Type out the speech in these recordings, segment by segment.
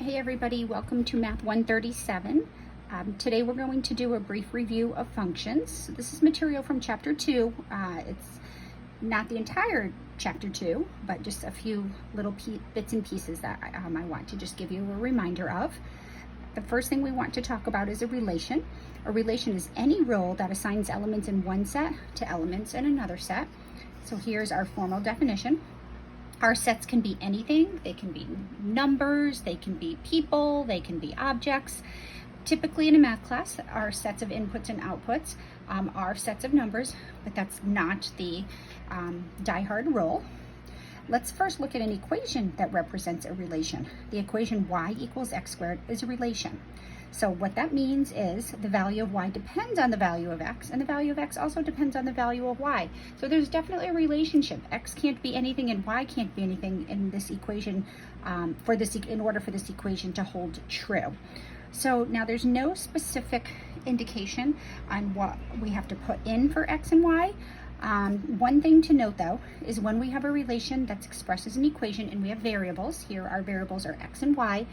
Hey everybody, welcome to Math 137. Today we're going to do a brief review of functions. So this is material from Chapter 2. It's not the entire Chapter 2, but just a few little bits and pieces that I want to just give you a reminder of. The first thing we want to talk about is a relation. A relation is any rule that assigns elements in one set to elements in another set. So here's our formal definition. Our sets can be anything. They can be numbers, they can be people, they can be objects. Typically in a math class, our sets of inputs and outputs are sets of numbers, but that's not the die-hard rule. Let's first look at an equation that represents a relation. The equation y equals x squared is a relation. So what that means is the value of y depends on the value of x, and the value of x also depends on the value of y. So there's definitely a relationship. X can't be anything and y can't be anything in this equation in order for this equation to hold true. So now there's no specific indication on what we have to put in for x and y. One thing to note though is when we have a relation that's expressed as an equation and we have variables, here our variables are x and y,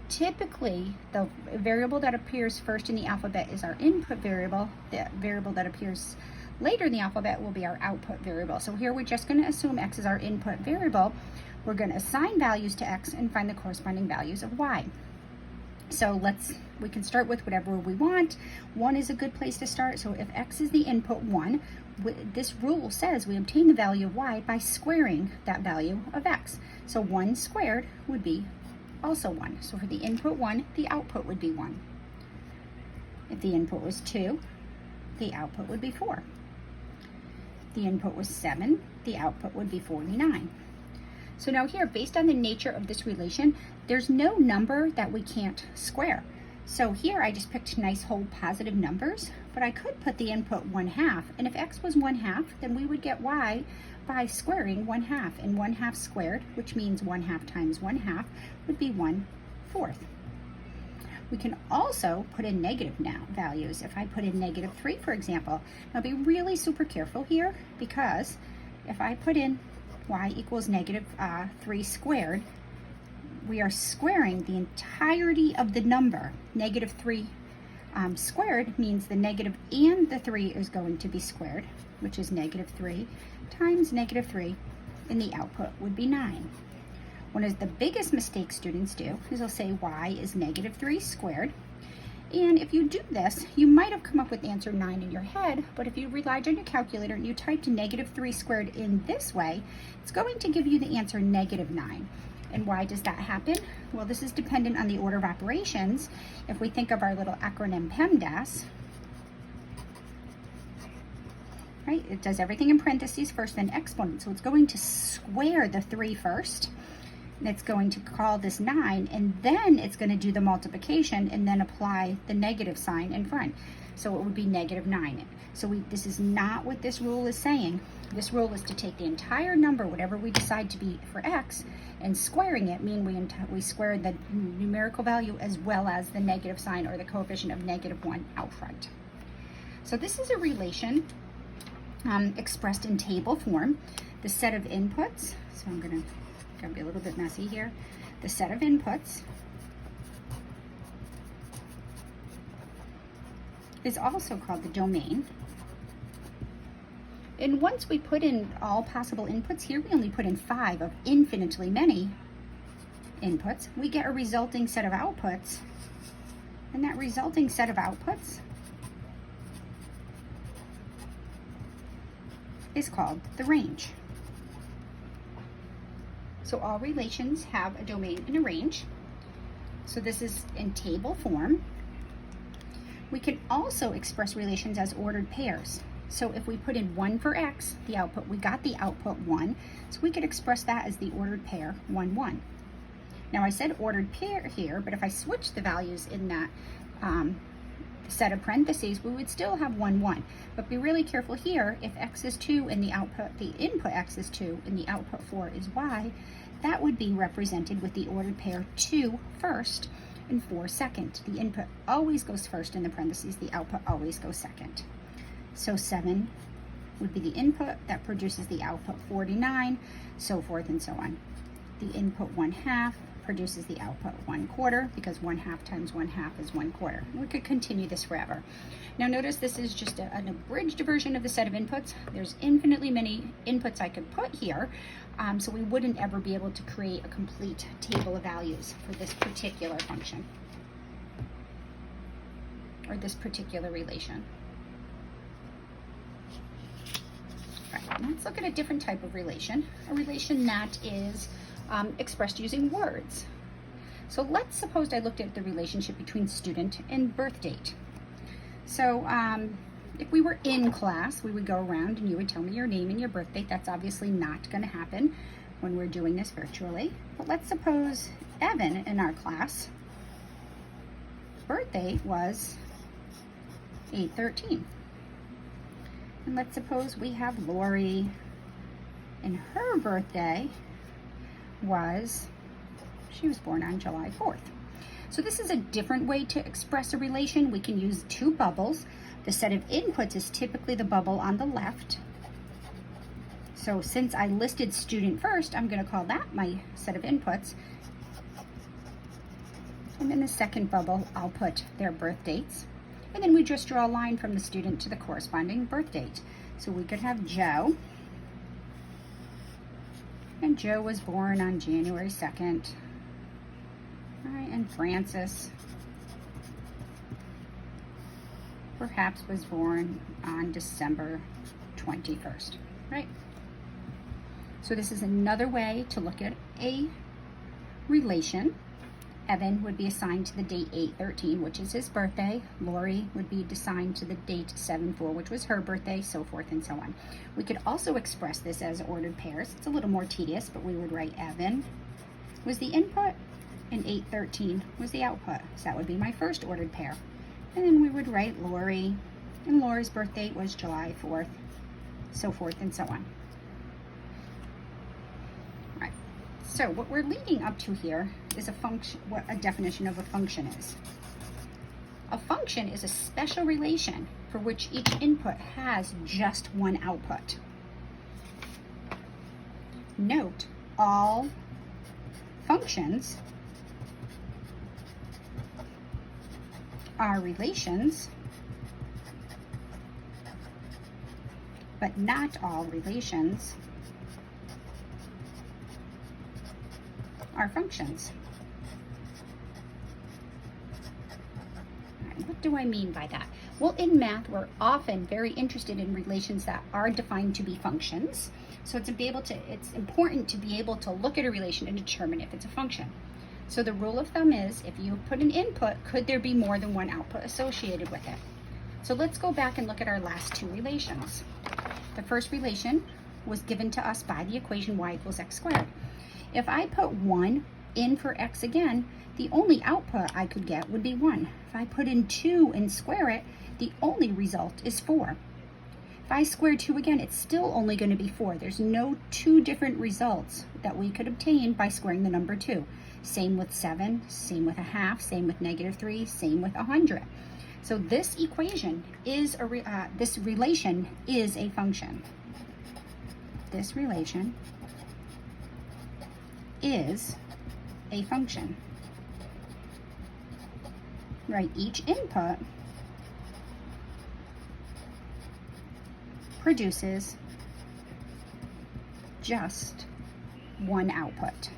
typically the variable that appears first in the alphabet is our input variable. The variable that appears later in the alphabet will be our output variable. So here we're just going to assume x is our input variable. We're going to assign values to x and find the corresponding values of y. So we can start with whatever we want. 1 is a good place to start. So if x is the input 1, this rule says we obtain the value of y by squaring that value of x. So 1 squared would be also 1. So for the input 1, the output would be 1. If the input was 2, the output would be 4. If the input was 7, the output would be 49. So now here, based on the nature of this relation, there's no number that we can't square. So here I just picked nice whole positive numbers, but I could put the input 1/2, and if x was 1/2, then we would get y by squaring 1/2, and 1/2 squared, which means 1/2 times 1/2, would be 1/4. We can also put in negative values. If I put in -3, for example, now be really super careful here, because if I put in y equals -3 squared, we are squaring the entirety of the number. -3 squared means the negative and the 3 is going to be squared, which is -3 times -3, and the output would be 9. One of the biggest mistakes students do is they'll say y is -3 squared. And if you do this, you might have come up with the answer 9 in your head, but if you relied on your calculator and you typed -3 squared in this way, it's going to give you the answer -9. And why does that happen? Well, this is dependent on the order of operations. If we think of our little acronym PEMDAS, right, it does everything in parentheses first, then exponent. So it's going to square the 3 first, and it's going to call this 9, and then it's going to do the multiplication and then apply the negative sign in front. So it would be -9. So this is not what this rule is saying. This rule is to take the entire number, whatever we decide to be for x, and squaring it we square the numerical value as well as the negative sign or the coefficient of -1 out front. So this is a relation expressed in table form. The set of inputs, so I'm going to be a little bit messy here. The set of inputs is also called the domain. And once we put in all possible inputs, here we only put in 5 of infinitely many inputs, we get a resulting set of outputs. And that resulting set of outputs is called the range. So all relations have a domain and a range. So this is in table form. We can also express relations as ordered pairs. So if we put in 1 for x, we got the output 1. So we could express that as the ordered pair 1, 1. Now I said ordered pair here, but if I switch the values in that set of parentheses, we would still have 1, 1. But be really careful here. If x is 2 and the input x is 2 and the output 4 is y, that would be represented with the ordered pair 2 first and 4 second. The input always goes first in the parentheses, the output always goes second. So 7 would be the input that produces the output 49, so forth and so on. The input 1/2 produces the output 1/4, because 1/2 times 1/2 is 1/4. We could continue this forever. Now notice this is just an abridged version of the set of inputs. There's infinitely many inputs I could put here, so we wouldn't ever be able to create a complete table of values for this particular function or this particular relation. All right, let's look at a different type of relation, a relation that is expressed using words. So let's suppose I looked at the relationship between student and birth date. So if we were in class, we would go around and you would tell me your name and your birth date. That's obviously not going to happen when we're doing this virtually. But let's suppose Evan in our class, birth date was 8/13. And let's suppose we have Lori and her birthday she was born on July 4th. So this is a different way to express a relation. We can use two bubbles. The set of inputs is typically the bubble on the left. So since I listed student first, I'm going to call that my set of inputs. And in the second bubble, I'll put their birth dates. And then we just draw a line from the student to the corresponding birth date. So we could have Joe. And Joe was born on January 2nd. All right, and Francis perhaps was born on December 21st, right? So this is another way to look at a relation. Evan would be assigned to the date 8/13, which is his birthday. Lori would be assigned to the date 7/4, which was her birthday, so forth and so on. We could also express this as ordered pairs. It's a little more tedious, but we would write Evan was the input and 8/13 was the output. So that would be my first ordered pair. And then we would write Lori, and Lori's birth date was July 4th, so forth and so on. So what we're leading up to here is a function, what a definition of a function is. A function is a special relation for which each input has just one output. Note, all functions are relations, but not all relations are functions. What do I mean by that? Well, in math, we're often very interested in relations that are defined to be functions. So it's important to be able to look at a relation and determine if it's a function. So the rule of thumb is, if you put an input, could there be more than one output associated with it? So let's go back and look at our last two relations. The first relation was given to us by the equation y = x². If I put 1 in for x again, the only output I could get would be 1. If I put in 2 and square it, the only result is 4. If I square 2 again, it's still only going to be 4. There's no two different results that we could obtain by squaring the number 2. Same with 7, same with a half, same with -3, same with 100. So this equation is this relation is a function. This relation is a function. Right, each input produces just one output.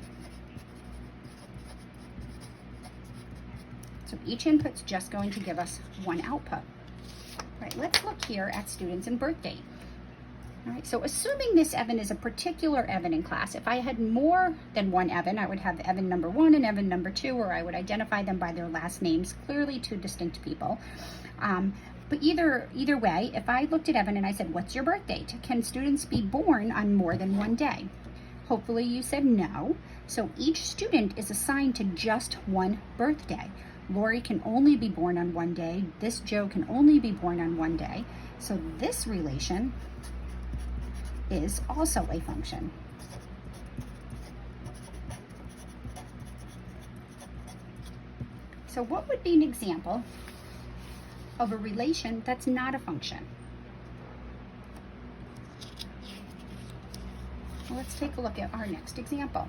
So each input's just going to give us one output. Right, let's look here at students and birth date. All right, so assuming this Evan is a particular Evan in class, if I had more than one Evan, I would have Evan number 1 and Evan number 2, or I would identify them by their last names, clearly two distinct people. But either way, if I looked at Evan and I said, what's your birth date? Can students be born on more than one day? Hopefully you said no. So each student is assigned to just one birthday. Lori can only be born on one day. This Joe can only be born on one day. So this relation is also a function. So what would be an example of a relation that's not a function? Well, let's take a look at our next example.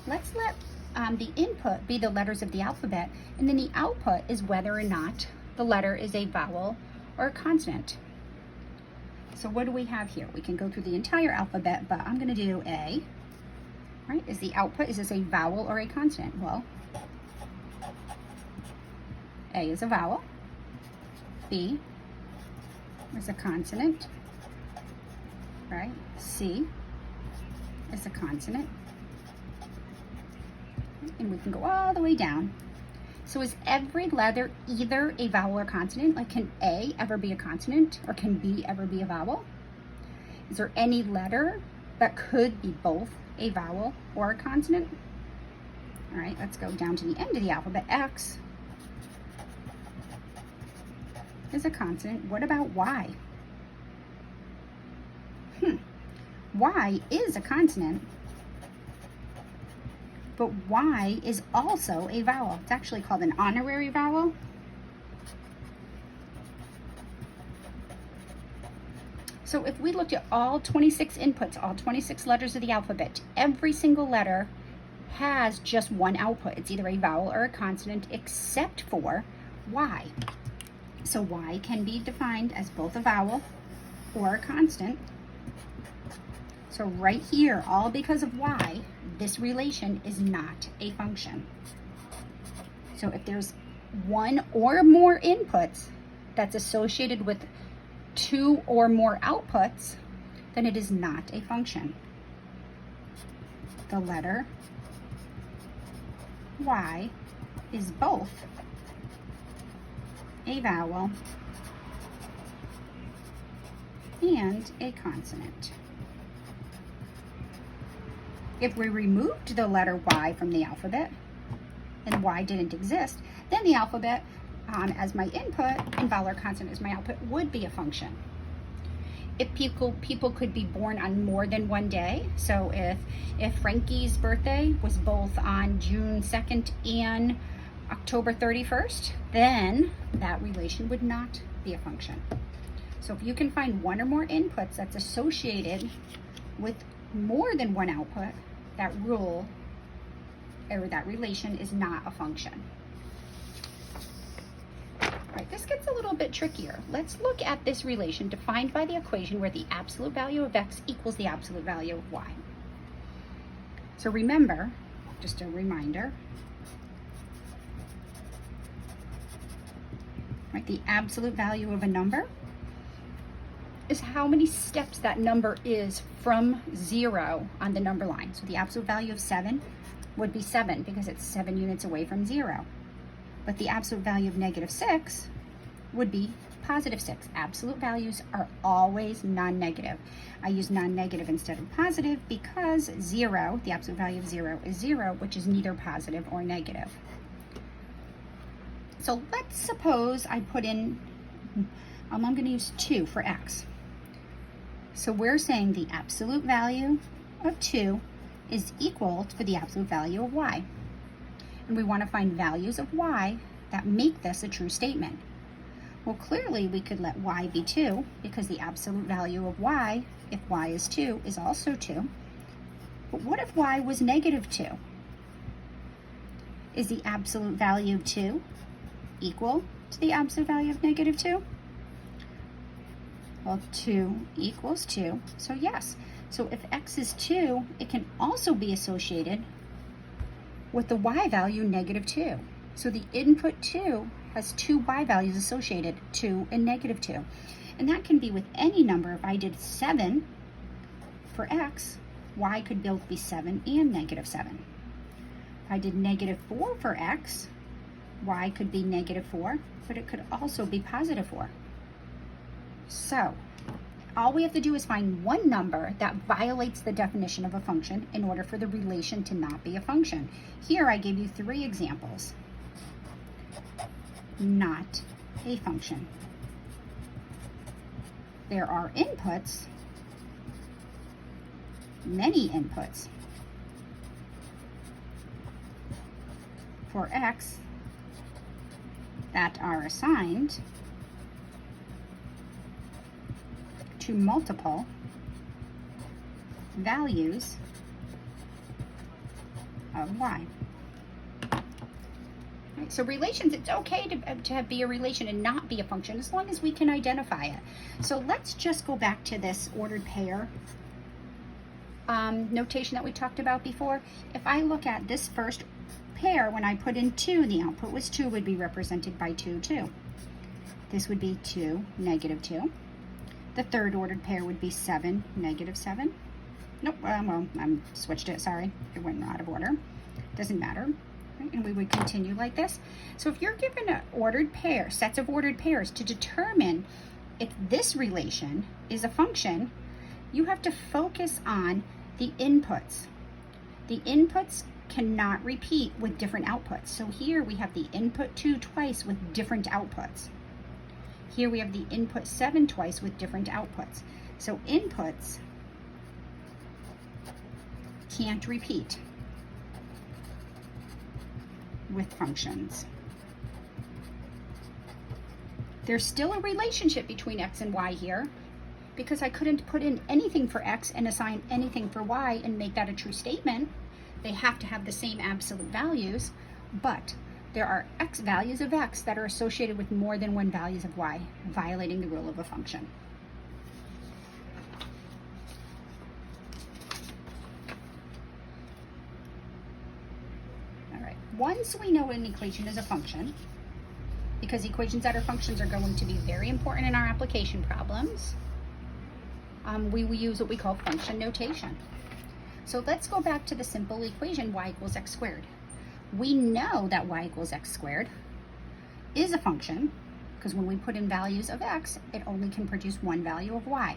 Let's let the input be the letters of the alphabet, and then the output is whether or not the letter is a vowel or a consonant. So what do we have here? We can go through the entire alphabet, but I'm going to do A. Right? Is the output, is this a vowel or a consonant? Well, A is a vowel. B is a consonant. Right? C is a consonant. And we can go all the way down. So is every letter either a vowel or consonant? Like, can A ever be a consonant, or can B ever be a vowel? Is there any letter that could be both a vowel or a consonant? All right, let's go down to the end of the alphabet. X is a consonant. What about Y? Y is a consonant, but Y is also a vowel. It's actually called an honorary vowel. So if we looked at all 26 inputs, all 26 letters of the alphabet, every single letter has just one output. It's either a vowel or a consonant, except for Y. So Y can be defined as both a vowel or a constant. So right here, all because of Y, this relation is not a function. So if there's one or more inputs that's associated with two or more outputs, then it is not a function. The letter Y is both a vowel and a consonant. If we removed the letter Y from the alphabet and Y didn't exist, then the alphabet as my input and vowel or consonant as my output would be a function. If people could be born on more than one day, so if Frankie's birthday was both on June 2nd and October 31st, then that relation would not be a function. So if you can find one or more inputs that's associated with more than one output, that rule or that relation is not a function. All right, this gets a little bit trickier. Let's look at this relation defined by the equation where the absolute value of x equals the absolute value of y. So remember, just a reminder, right, the absolute value of a number is how many steps that number is from 0 on the number line. So the absolute value of 7 would be 7 because it's 7 units away from 0. But the absolute value of -6 would be +6. Absolute values are always non-negative. I use non-negative instead of positive because 0, the absolute value of 0 is 0, which is neither positive or negative. So let's suppose I put in, I'm going to use 2 for x. So we're saying the absolute value of 2 is equal to the absolute value of y. And we want to find values of y that make this a true statement. Well, clearly we could let y be 2 because the absolute value of y, if y is 2, is also 2. But what if y was -2? Is the absolute value of 2 equal to the absolute value of -2? Well, 2 equals 2, so yes. So if x is 2, it can also be associated with the y value -2. So the input 2 has two y values associated, 2 and -2. And that can be with any number. If I did 7 for x, y could both be 7 and -7. If I did -4 for x, y could be -4, but it could also be +4. So all we have to do is find one number that violates the definition of a function in order for the relation to not be a function. Here I gave you 3 examples. Not a function. There are inputs, many inputs, for x that are assigned to multiple values of y. Right? So relations, it's okay to be a relation and not be a function as long as we can identify it. So let's just go back to this ordered pair notation that we talked about before. If I look at this first pair, when I put in 2, the output was 2, would be represented by 2, 2. This would be 2, negative 2. The third ordered pair would be 7, negative 7. Nope, well, I switched it, sorry. It went out of order. Doesn't matter. Right? And we would continue like this. So if you're given an ordered pair, sets of ordered pairs, to determine if this relation is a function, you have to focus on the inputs. The inputs cannot repeat with different outputs. So here we have the input 2 twice with different outputs. Here we have the input 7 twice with different outputs. So inputs can't repeat with functions. There's still a relationship between x and y here because I couldn't put in anything for x and assign anything for y and make that a true statement. They have to have the same absolute values, but there are x values of x that are associated with more than one values of y, violating the rule of a function. All right, once we know an equation is a function, because equations that are functions are going to be very important in our application problems, we will use what we call function notation. So let's go back to the simple equation y equals x squared. We know that y equals x squared is a function because when we put in values of x, it only can produce one value of y.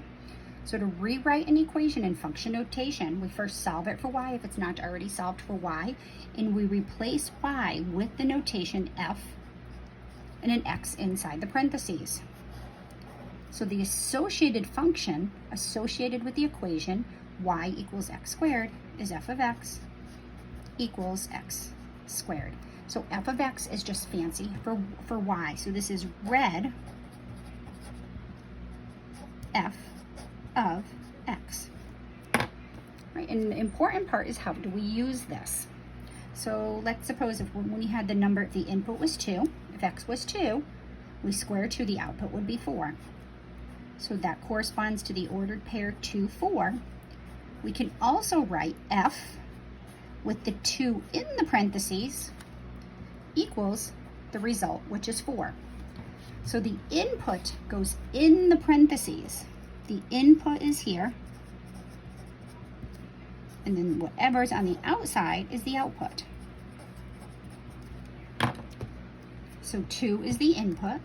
So to rewrite an equation in function notation, we first solve it for y if it's not already solved for y, and we replace y with the notation f and an x inside the parentheses. So the associated function associated with the equation y equals x squared is f of x equals x squared. So f of x is just fancy for y. So this is red f of x. Right, and the important part is how do we use this? So let's suppose if when we had the number, if the input was 2, if x was 2, we square 2, the output would be 4. So that corresponds to the ordered pair 2, 4. We can also write f with the 2 in the parentheses equals the result, which is 4. So the input goes in the parentheses. The input is here, and then whatever's on the outside is the output. So 2 is the input.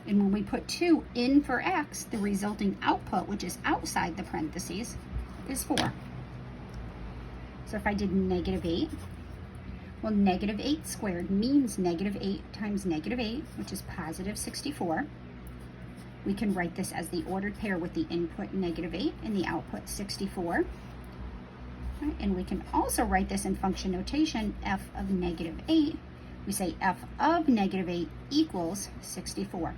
And when we put 2 in for x, the resulting output, which is outside the parentheses, is 4. So if I did negative 8, well, negative 8 squared means negative 8 times negative 8, which is positive 64. We can write this as the ordered pair with the input negative 8 and the output 64. Right, and we can also write this in function notation, f of negative 8. We say f of negative 8 equals 64.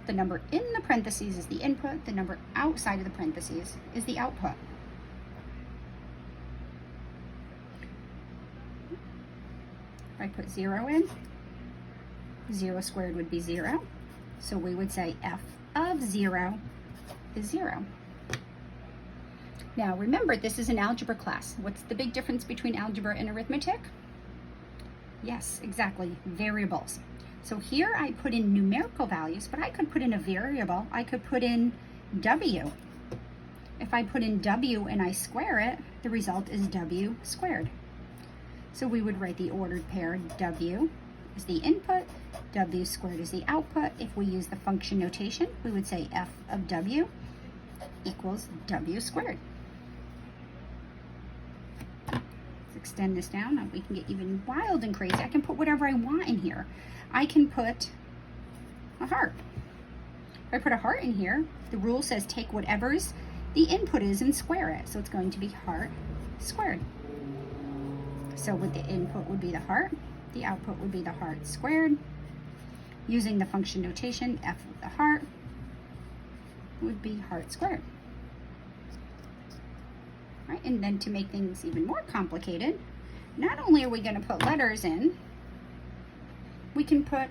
The number in the parentheses is the input. The number outside of the parentheses is the output. If I put 0 in, 0 squared would be 0. So we would say f of 0 is 0. Now remember, this is an algebra class. What's the big difference between algebra and arithmetic? Yes, exactly, variables. So here I put in numerical values, but I could put in a variable. I could put in w. If I put in w and I square it, the result is w squared. So we would write the ordered pair w is the input, w squared is the output. If we use the function notation, we would say f of w equals w squared. Let's extend this down. Now we can get even wild and crazy. I can put whatever I want in here. I can put a heart. If I put a heart in here, the rule says take whatever's the input is and square it. So it's going to be heart squared. So with the input would be the heart, the output would be the heart squared. Using the function notation, f of the heart would be heart squared. Right, and then to make things even more complicated, not only are we going to put letters in, we can put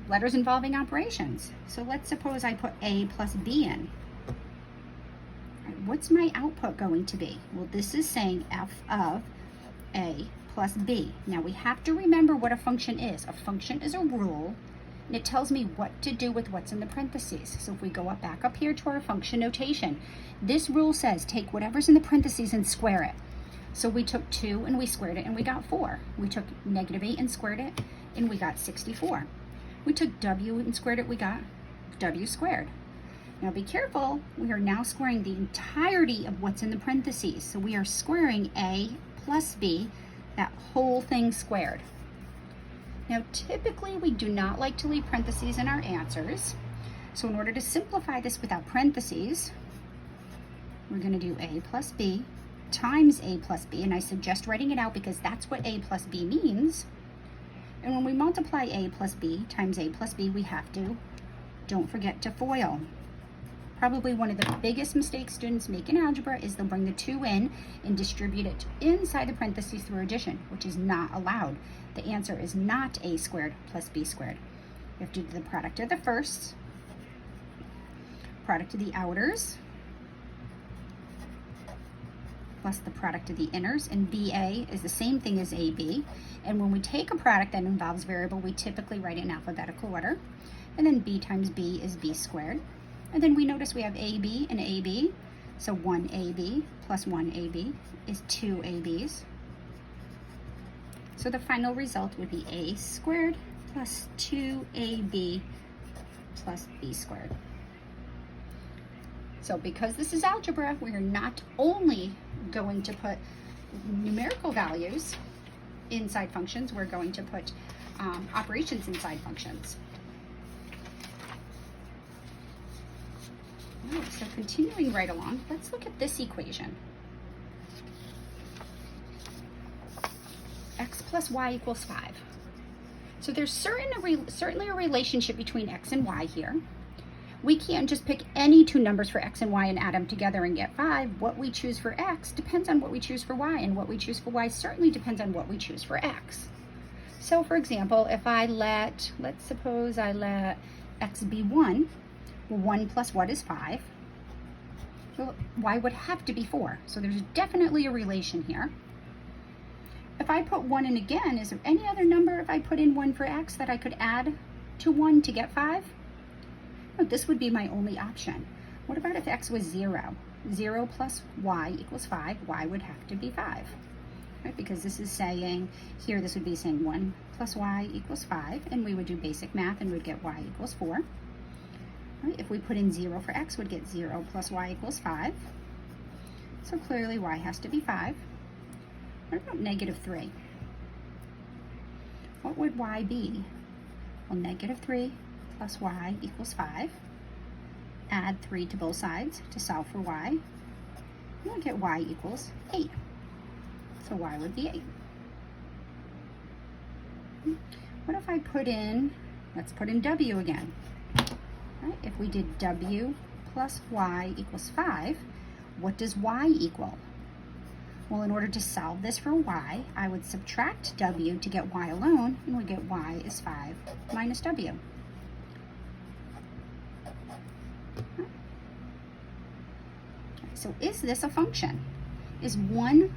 letters involving operations. So let's suppose I put A plus B in. What's my output going to be? Well, this is saying f of A plus B. Now we have to remember what a function is. A function is a rule, and it tells me what to do with what's in the parentheses. So if we go back up here to our function notation, this rule says take whatever's in the parentheses and square it. So we took 2 and we squared it and we got 4. We took -8 and squared it and we got 64. We took W and squared it, we got W squared. Now be careful, we are now squaring the entirety of what's in the parentheses. So we are squaring A plus B, that whole thing squared. Now typically we do not like to leave parentheses in our answers. So in order to simplify this without parentheses, we're going to do A plus B times A plus B, and I suggest writing it out because that's what A plus B means. And when we multiply A plus B times A plus B, we have to, don't forget to FOIL. Probably one of the biggest mistakes students make in algebra is they'll bring the 2 in and distribute it inside the parentheses through addition, which is not allowed. The answer is not A squared plus B squared. You have to do the product of the firsts, product of the outers, plus the product of the inners, and BA is the same thing as AB. And when we take a product that involves variable, we typically write it in alphabetical order. And then B times B is B squared. And then we notice we have AB and AB. So 1AB plus 1AB is 2 ABs. So the final result would be A squared plus 2AB plus B squared. So because this is algebra, we are not only going to put numerical values inside functions, we're going to put operations inside functions. All right, so continuing right along, let's look at this equation. X plus y equals 5. So there's certainly a relationship between x and y here. We can't just pick any two numbers for x and y and add them together and get 5. What we choose for x depends on what we choose for y, and what we choose for y certainly depends on what we choose for x. So for example, if let's suppose I let x be 1, well, 1 plus what is 5? Well, y would have to be 4. So there's definitely a relation here. If I put 1 in again, is there any other number if I put in 1 for x that I could add to 1 to get 5? This would be my only option. What about if x was 0? 0 plus y equals 5. Y would have to be 5. Right? Because this is saying, here this would be saying 1 plus y equals 5, and we would do basic math and we'd get y equals 4. Right? If we put in 0 for x, we'd get 0 plus y equals 5. So clearly y has to be 5. What about -3? What would y be? Well, -3 plus y equals 5. Add 3 to both sides to solve for y. We'll get y equals 8. So y would be 8. What if I put in, let's put in w again. Right? If we did w plus y equals 5, what does y equal? Well, in order to solve this for y, I would subtract w to get y alone, and we get y is 5 minus w. So is this a function? Is one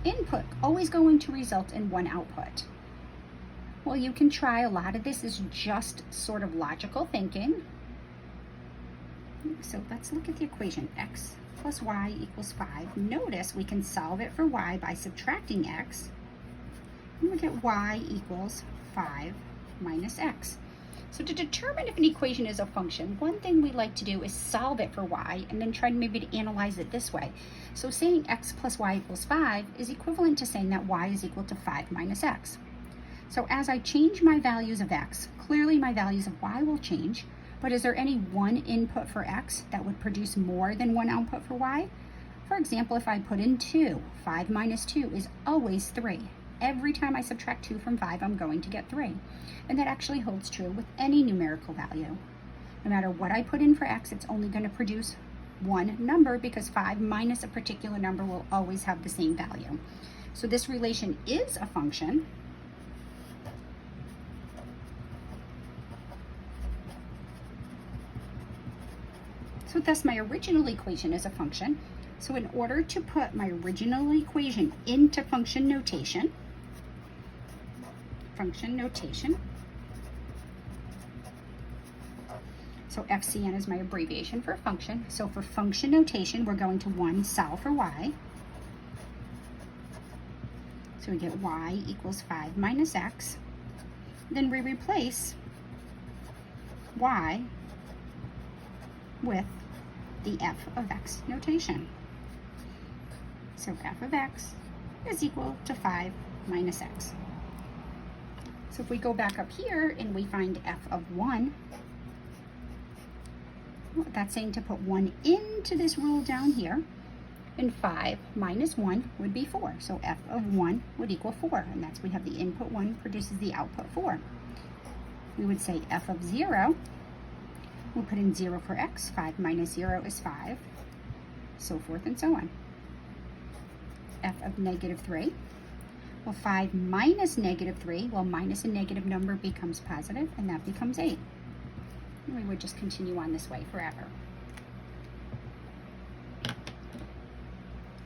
input always going to result in one output? Well, you can try. A lot of this is just sort of logical thinking. So let's look at the equation. X plus y equals 5. Notice we can solve it for y by subtracting x. And we get y equals 5 minus x. So to determine if an equation is a function, one thing we like to do is solve it for y and then try maybe to analyze it this way. So saying x plus y equals 5 is equivalent to saying that y is equal to 5 minus x. So as I change my values of x, clearly my values of y will change, but is there any one input for x that would produce more than one output for y? For example, if I put in 2, 5 minus 2 is always 3. Every time I subtract 2 from 5, I'm going to get 3. And that actually holds true with any numerical value. No matter what I put in for x, it's only going to produce one number because 5 minus a particular number will always have the same value. So this relation is a function. So thus my original equation is a function. So in order to put my original equation into function notation, so FCN is my abbreviation for function. So for function notation, we're going to 1 solve for y. So we get y equals 5 minus x. Then we replace y with the f of x notation. So f of x is equal to 5 minus x. So if we go back up here and we find f of 1, well, that's saying to put 1 into this rule down here, and 5 minus 1 would be 4. So f of 1 would equal 4, and that's we have the input 1 produces the output 4. We would say f of 0, we'll put in 0 for x, 5 minus 0 is 5, so forth and so on. F of negative 3, well 5 minus negative 3, well minus a negative number becomes positive, and that becomes 8. And we would just continue on this way forever.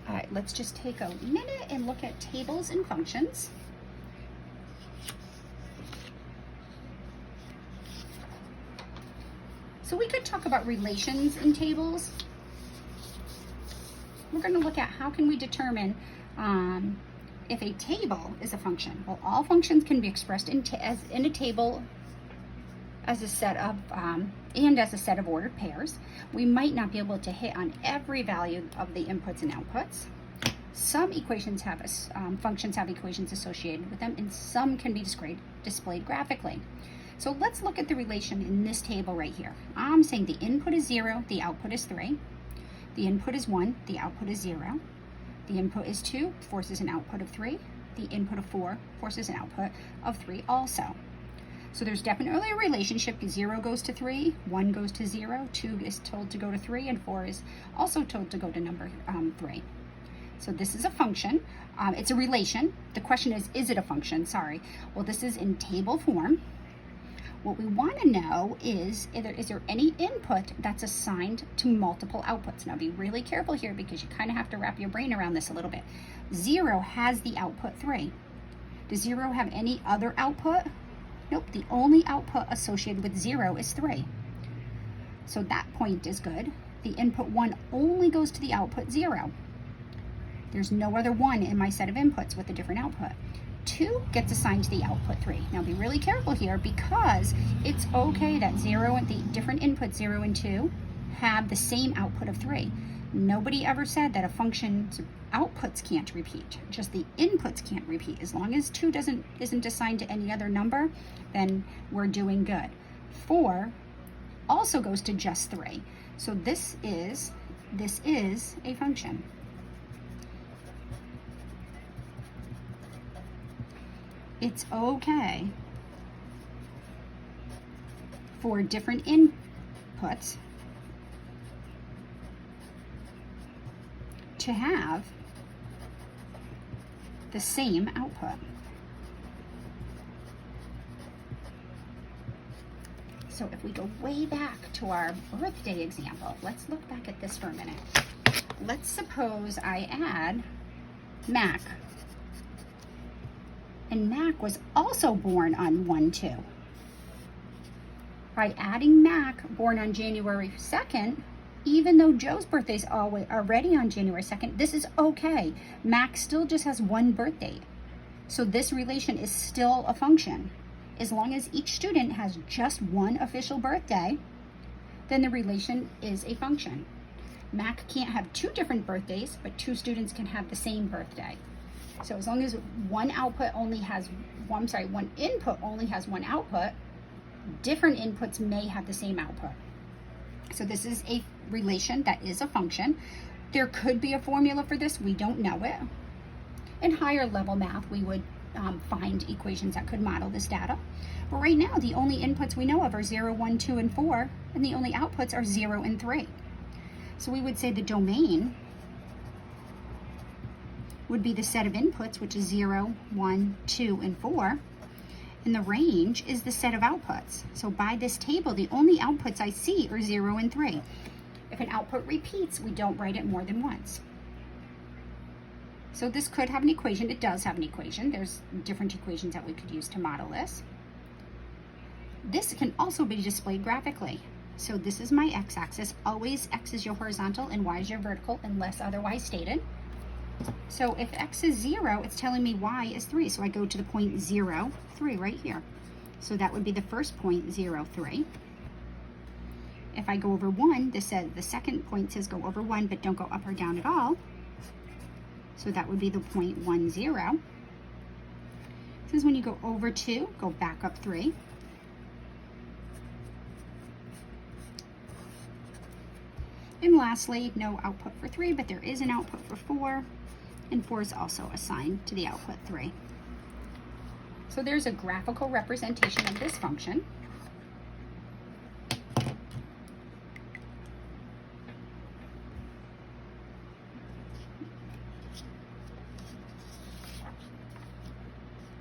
All right, let's just take a minute and look at tables and functions. So we could talk about relations in tables. We're going to look at how can we determine if a table is a function. Well, all functions can be expressed in a table as a set of as a set of ordered pairs. We might not be able to hit on every value of the inputs and outputs. Some equations have functions have equations associated with them, and some can be displayed graphically. So let's look at the relation in this table right here. I'm saying the input is 0, the output is 3. The input is 1, the output is 0. The input is 2, forces an output of 3. The input of 4 forces an output of 3 also. So there's definitely a relationship. 0 goes to 3, 1 goes to 0, 2 is told to go to 3, and 4 is also told to go to number 3. So this is a function. It's a relation. The question is it a function? Sorry. Well, this is in table form. What we want to know is there any input that's assigned to multiple outputs? Now be really careful here because you kind of have to wrap your brain around this a little bit. 0 has the output 3. Does 0 have any other output? Nope, the only output associated with 0 is 3. So that point is good. The input 1 only goes to the output 0. There's no other 1 in my set of inputs with a different output. 2 gets assigned to the output 3. Now be really careful here because it's okay that 0 and the different inputs 0 and 2 have the same output of 3. Nobody ever said that a function's outputs can't repeat, just the inputs can't repeat. As long as 2 isn't assigned to any other number, then we're doing good. 4 also goes to just 3. So this is a function. It's okay for different inputs to have the same output. So if we go way back to our birthday example, let's look back at this for a minute. Let's suppose I add Mac. And Mac was also born on 1/2. By adding Mac, born on January 2nd, even though Joe's birthday is already on January 2nd, this is okay. Mac still just has one birthday. So this relation is still a function. As long as each student has just one official birthday, then the relation is a function. Mac can't have 2 different birthdays, but 2 students can have the same birthday. So as long as one input only has one output, different inputs may have the same output. So this is a relation that is a function. There could be a formula for this, we don't know it. In higher level math, we would find equations that could model this data. But right now, the only inputs we know of are 0, 1, 2, and 4, and the only outputs are 0 and 3. So we would say the domain would be the set of inputs, which is 0, 1, 2, and 4. And the range is the set of outputs. So by this table, the only outputs I see are 0 and 3. If an output repeats, we don't write it more than once. So this could have an equation. It does have an equation. There's different equations that we could use to model this. This can also be displayed graphically. So this is my x-axis. Always x is your horizontal and y is your vertical unless otherwise stated. So if x is 0, it's telling me y is 3. So I go to the point 0, 3 right here. So that would be the first point, 0, 3. If I go over 1, this says the second point says go over 1, but don't go up or down at all. So that would be the point 1, 0. This is when you go over 2, go back up 3. And lastly, no output for 3, but there is an output for 4, and 4 is also assigned to the output 3. So there's a graphical representation of this function.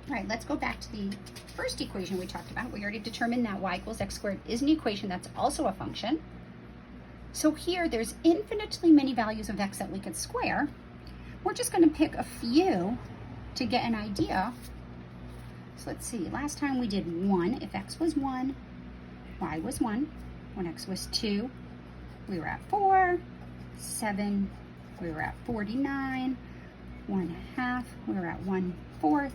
All right, let's go back to the first equation we talked about. We already determined that y equals x squared is an equation that's also a function. So here, there's infinitely many values of x that we could square. We're just going to pick a few to get an idea. So let's see, last time we did 1. If x was 1, y was 1. When x was 2, we were at 4. 7, we were at 49. 1/2, we were at 1/4.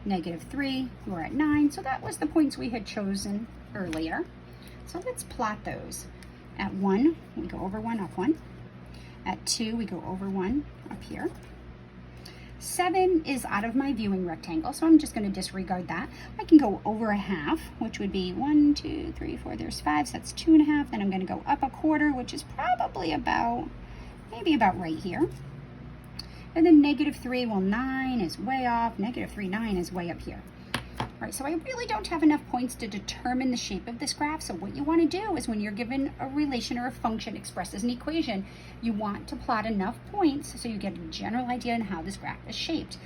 -3, we were at 9. So that was the points we had chosen earlier. So let's plot those. At 1, we go over 1, up 1. At 2, we go over 1, up here. 7 is out of my viewing rectangle, so I'm just going to disregard that. I can go over 1/2, which would be 1, 2, 3, 4, there's 5, so that's 2 1/2. Then I'm going to go up 1/4, which is probably about, maybe about right here. And then -3, well, 9 is way off. -3, 9 is way up here. All right, so I really don't have enough points to determine the shape of this graph. So what you want to do is when you're given a relation or a function expressed as an equation, you want to plot enough points so you get a general idea on how this graph is shaped.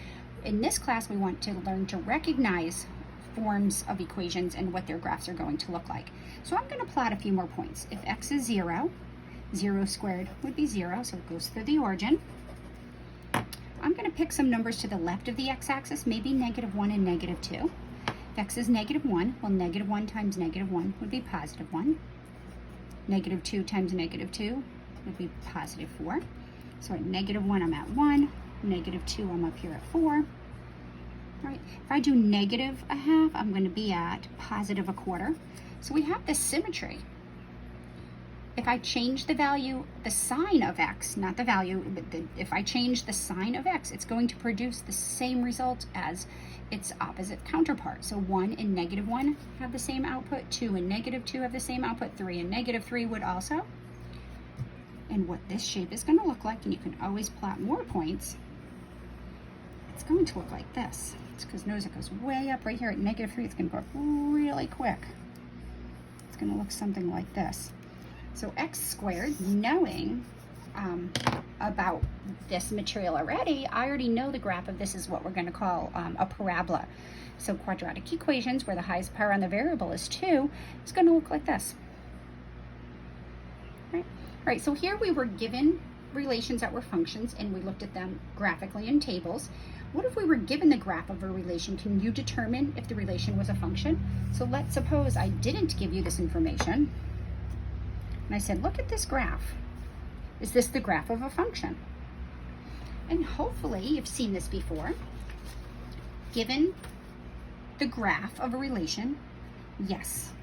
In this class, we want to learn to recognize forms of equations and what their graphs are going to look like. So I'm going to plot a few more points. If x is 0, 0 squared would be 0, so it goes through the origin. I'm going to pick some numbers to the left of the x-axis, maybe -1 and -2. If x is -1, well, -1 times -1 would be +1. -2 times -2 would be +4. So at -1, I'm at 1. -2, I'm up here at 4. All right. If I do -1/2, I'm going to be at +1/4. So we have this symmetry. If I change the value, the sign of x, not the value, but if I change the sign of x, it's going to produce the same result as its opposite counterpart. So 1 and -1 have the same output, 2 and -2 have the same output, 3 and -3 would also. And what this shape is going to look like, and you can always plot more points, it's going to look like this. It's because notice it goes way up right here at -3, it's going to go up really quick. It's going to look something like this. So x squared, knowing about this material already, I already know the graph of this is what we're going to call a parabola. So quadratic equations, where the highest power on the variable is 2, is going to look like this. Right? All right, so here we were given relations that were functions, and we looked at them graphically in tables. What if we were given the graph of a relation? Can you determine if the relation was a function? So let's suppose I didn't give you this information. And I said, look at this graph. Is this the graph of a function? And hopefully you've seen this before. Given the graph of a relation, yes,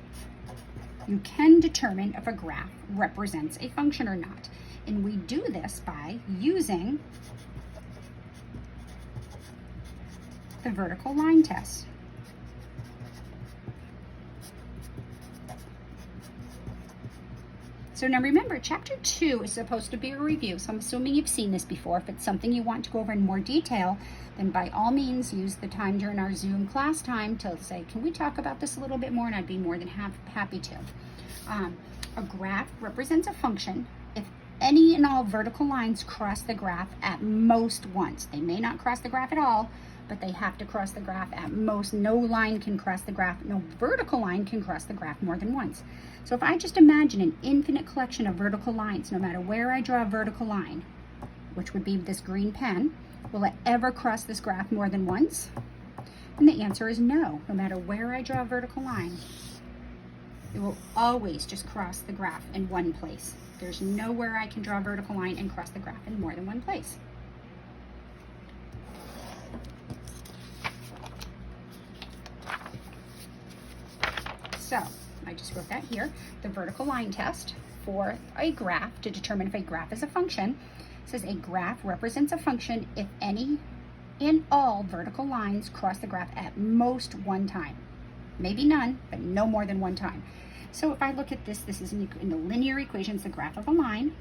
you can determine if a graph represents a function or not. And we do this by using the vertical line test. So now remember, chapter 2 is supposed to be a review, so I'm assuming you've seen this before. If it's something you want to go over in more detail, then by all means use the time during our Zoom class time to say, can we talk about this a little bit more? And I'd be more than happy to. A graph represents a function if any and all vertical lines cross the graph at most once. They may not cross the graph at all, but they have to cross the graph at most. No line can cross the graph, no vertical line can cross the graph more than once. So if I just imagine an infinite collection of vertical lines, no matter where I draw a vertical line, which would be this green pen, will it ever cross this graph more than once? And the answer is no. No matter where I draw a vertical line, it will always just cross the graph in one place. There's nowhere I can draw a vertical line and cross the graph in more than one place. So I just wrote that here. The vertical line test for a graph to determine if a graph is a function says a graph represents a function if any and all vertical lines cross the graph at most one time. Maybe none, but no more than one time. So if I look at this, this is in the linear equations, the graph of a line,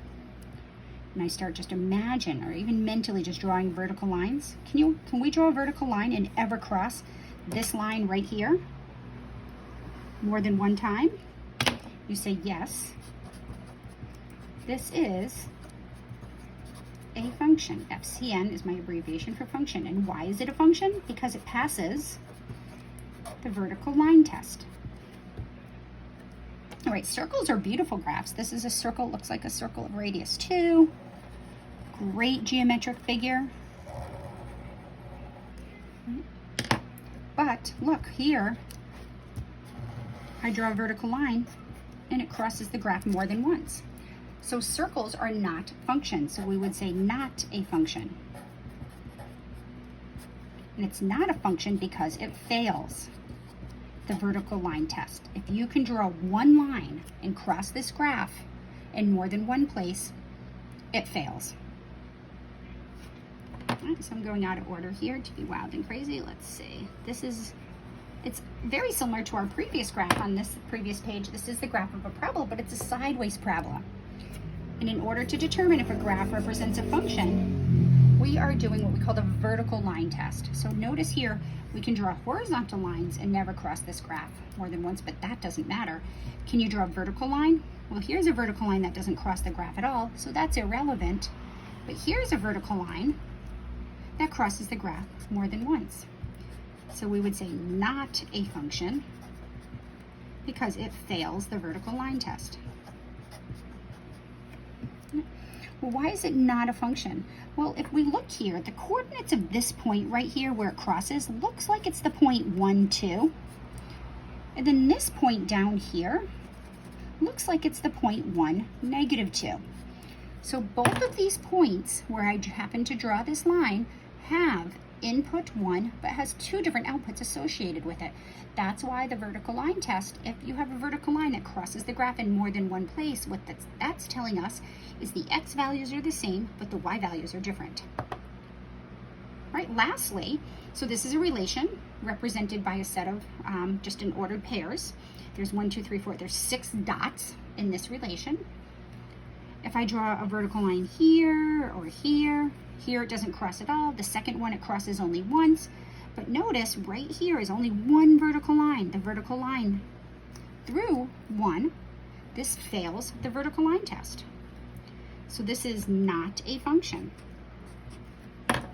and I start just imagine or even mentally just drawing vertical lines. Can we draw a vertical line and ever cross this line right here more than one time? You say yes. This is a function. FCN is my abbreviation for function. And why is it a function? Because it passes the vertical line test. All right, circles are beautiful graphs. This is a circle, looks like a circle of radius 2. Great geometric figure. But look here, I draw a vertical line and it crosses the graph more than once. So circles are not functions, so we would say not a function. And it's not a function because it fails the vertical line test. If you can draw one line and cross this graph in more than one place, it fails. Right, so I'm going out of order here to be wild and crazy. Let's see. It's very similar to our previous graph on this previous page. This is the graph of a parabola, but it's a sideways parabola. And in order to determine if a graph represents a function, we are doing what we call the vertical line test. So notice here, we can draw horizontal lines and never cross this graph more than once, but that doesn't matter. Can you draw a vertical line? Well, here's a vertical line that doesn't cross the graph at all, so that's irrelevant. But here's a vertical line that crosses the graph more than once. So we would say not a function because it fails the vertical line test. Well, why is it not a function? Well, if we look here, the coordinates of this point right here where it crosses looks like it's the point 1, 2. And then this point down here looks like it's the point 1, negative 2. So both of these points where I happen to draw this line have input 1, but has 2 different outputs associated with it. That's why the vertical line test, if you have a vertical line that crosses the graph in more than one place, what that's telling us is the x values are the same, but the y values are different. Right, lastly, so this is a relation represented by a set of just in ordered pairs. There's 1, 2, 3, 4, there's 6 dots in this relation. If I draw a vertical line here or here, here it doesn't cross at all. The second one it crosses only once. But notice right here is only one vertical line. The vertical line through 1. This fails the vertical line test. So this is not a function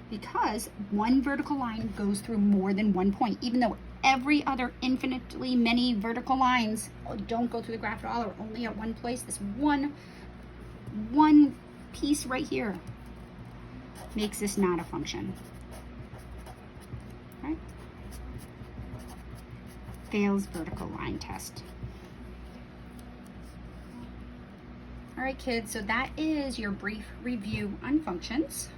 because one vertical line goes through more than one point, even though every other infinitely many vertical lines don't go through the graph at all or only at one place. This one piece right here makes this not a function. Right? Fails vertical line test. All right, kids, so that is your brief review on functions.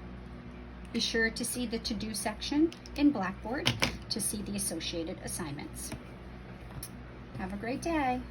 Be sure to see the to-do section in Blackboard to see the associated assignments. Have a great day.